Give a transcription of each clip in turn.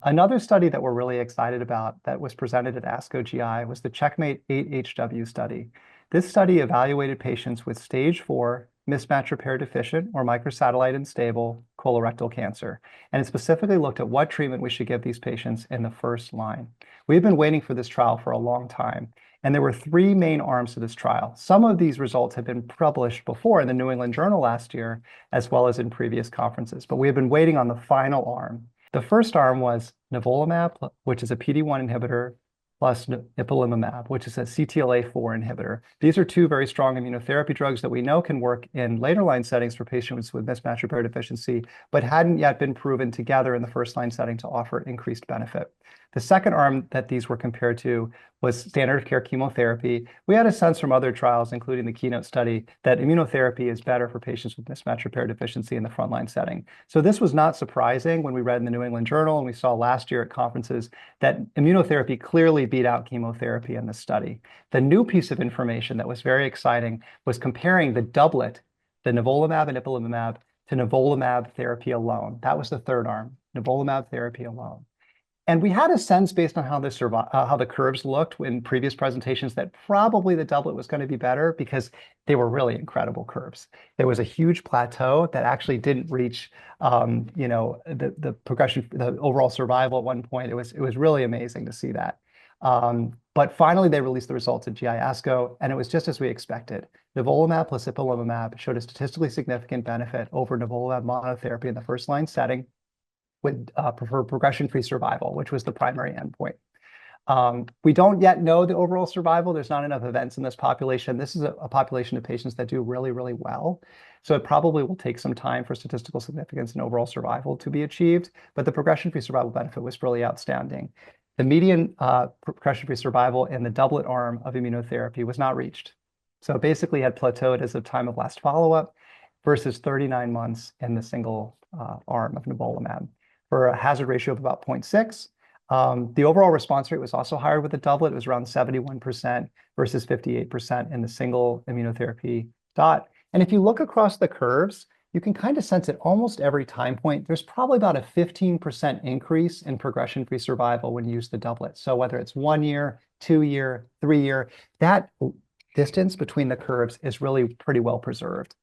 Another study that we're really excited about that was presented at ASCO GI was the CheckMate 8HW study. This study evaluated patients with stage 4 mismatch repair deficient or microsatellite unstable colorectal cancer, and it specifically looked at what treatment we should give these patients in the first line. We've been waiting for this trial for a long time, and there were 3 main arms to this trial. Some of these results had been published before in the New England Journal last year, as well as in previous conferences, but we have been waiting on the final arm. The first arm was Nivolumab, which is a PD-1 inhibitor, plus Ipilimumab, which is a CTLA-4 inhibitor. These are 2 very strong immunotherapy drugs that we know can work in later line settings for patients with mismatch repair deficiency, but hadn't yet been proven together in the first line setting to offer increased benefit. The second arm that these were compared to was standard of care chemotherapy. We had a sense from other trials, including the Keynote study, that immunotherapy is better for patients with mismatch repair deficiency in the frontline setting. So this was not surprising when we read in the New England Journal and we saw last year at conferences that immunotherapy clearly beat out chemotherapy in this study. The new piece of information that was very exciting was comparing the doublet, the Nivolumab and Ipilimumab, to Nivolumab therapy alone. That was the third arm, Nivolumab therapy alone. And we had a sense based on how the curves looked in previous presentations that probably the doublet was going to be better because they were really incredible curves. There was a huge plateau that actually didn't reach, the progression, the overall survival at one point. It was really amazing to see that. But finally, they released the results at GI ASCO, and it was just as we expected. Nivolumab plus Ipilimumab showed a statistically significant benefit over Nivolumab monotherapy in the first line setting, with preferred progression-free survival, which was the primary endpoint. We don't yet know the overall survival. There's not enough events in this population. This is a population of patients that do really, really well. So it probably will take some time for statistical significance and overall survival to be achieved, but the progression-free survival benefit was really outstanding. The median progression-free survival in the doublet arm of immunotherapy was not reached. So it basically had plateaued as of time of last follow-up versus 39 months in the single arm of Nivolumab, for a hazard ratio of about 0.6. The overall response rate was also higher with the doublet. It was around 71% versus 58% in the single immunotherapy dot. And if you look across the curves, you can kind of sense at almost every time point, there's probably about a 15% increase in progression-free survival when you use the doublet. So whether it's 1 year, 2 year, 3 year, that distance between the curves is really pretty well preserved.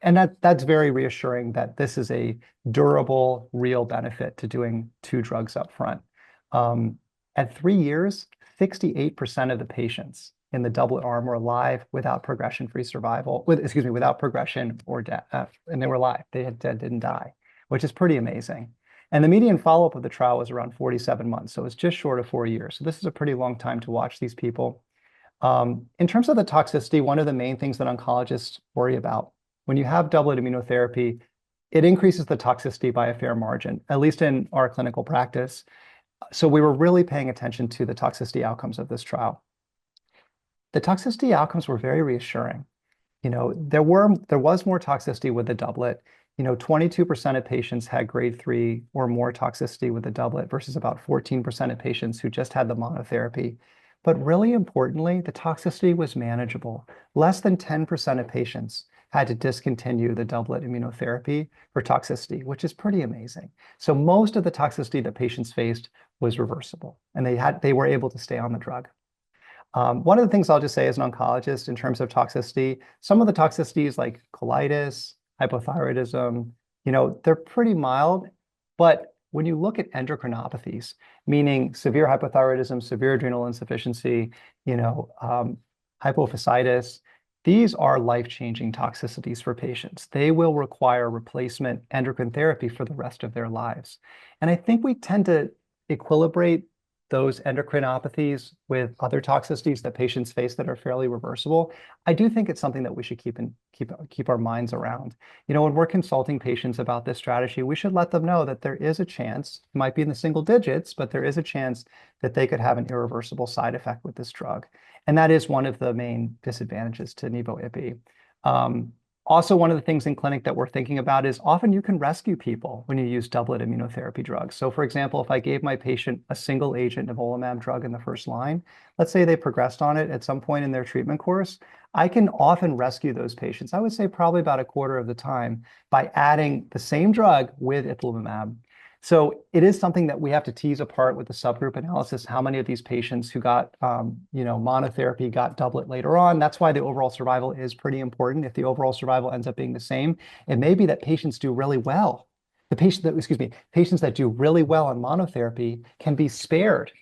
And that's very reassuring that this is a durable, real benefit to doing 2 drugs up front. At 3 years, 68% of the patients in the doublet arm were alive without progression-free survival, without progression or death, and they were alive. They didn't die, which is pretty amazing. And the median follow-up of the trial was around 47 months, so it's just short of 4 years. So this is a pretty long time to watch these people. In terms of the toxicity, one of the main things that oncologists worry about when you have doublet immunotherapy, it increases the toxicity by a fair margin, at least in our clinical practice. So we were really paying attention to the toxicity outcomes of this trial. The toxicity outcomes were very reassuring. There was more toxicity with the doublet. 22% of patients had grade 3 or more toxicity with the doublet versus about 14% of patients who just had the monotherapy. But really importantly, the toxicity was manageable. Less than 10% of patients had to discontinue the doublet immunotherapy for toxicity, which is pretty amazing. So most of the toxicity that patients faced was reversible, and they were able to stay on the drug. One of the things I'll just say as an oncologist in terms of toxicity, some of the toxicities like colitis, hypothyroidism, they're pretty mild, but when you look at endocrinopathies, meaning severe hypothyroidism, severe adrenal insufficiency, hypophysitis, these are life-changing toxicities for patients. They will require replacement endocrine therapy for the rest of their lives. And I think we tend to equilibrate those endocrinopathies with other toxicities that patients face that are fairly reversible. I do think it's something that we should keep our minds around. When we're consulting patients about this strategy, we should let them know that there is a chance, it might be in the single digits, but there is a chance that they could have an irreversible side effect with this drug. And that is one of the main disadvantages to Nivo-Ipi. Also, one of the things in clinic that we're thinking about is often you can rescue people when you use doublet immunotherapy drugs. So for example, if I gave my patient a single agent Nivolumab drug in the first line, let's say they progressed on it at some point in their treatment course, I can often rescue those patients. I would say probably about a quarter of the time by adding the same drug with Ipilimumab. So it is something that we have to tease apart with the subgroup analysis, how many of these patients who got, monotherapy got doublet later on. That's why the overall survival is pretty important. If the overall survival ends up being the same, it may be that patients do really well. Patients that do really well on monotherapy can be spared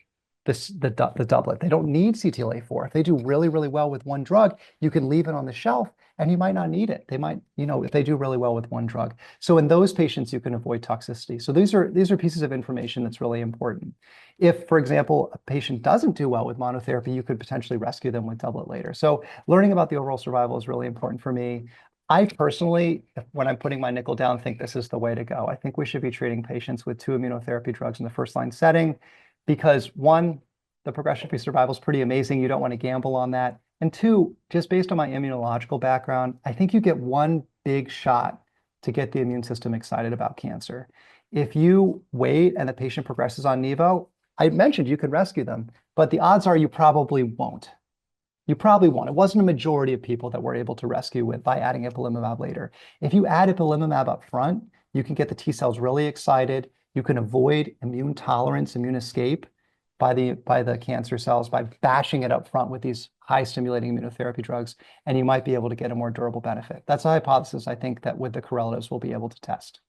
the doublet. They don't need CTLA-4. If they do really, really well with one drug, you can leave it on the shelf and you might not need it. They might, if they do really well with one drug. So in those patients, you can avoid toxicity. So these are pieces of information that's really important. If, for example, a patient doesn't do well with monotherapy, you could potentially rescue them with doublet later. So learning about the overall survival is really important for me. I personally, when I'm putting my nickel down, think this is the way to go. I think we should be treating patients with 2 immunotherapy drugs in the first-line setting because one, the progression-free survival is pretty amazing. You don't want to gamble on that. And two, just based on my immunological background, I think you get one big shot to get the immune system excited about cancer. If you wait and the patient progresses on Nivo, I mentioned you could rescue them, but the odds are you probably won't. You probably won't. It wasn't a majority of people that were able to rescue with by adding Ipilimumab later. If you add Ipilimumab up front, you can get the T cells really excited. You can avoid immune tolerance, immune escape by the cancer cells by bashing it up front with these high stimulating immunotherapy drugs, and you might be able to get a more durable benefit. That's a hypothesis I think that with the correlatives we'll be able to test.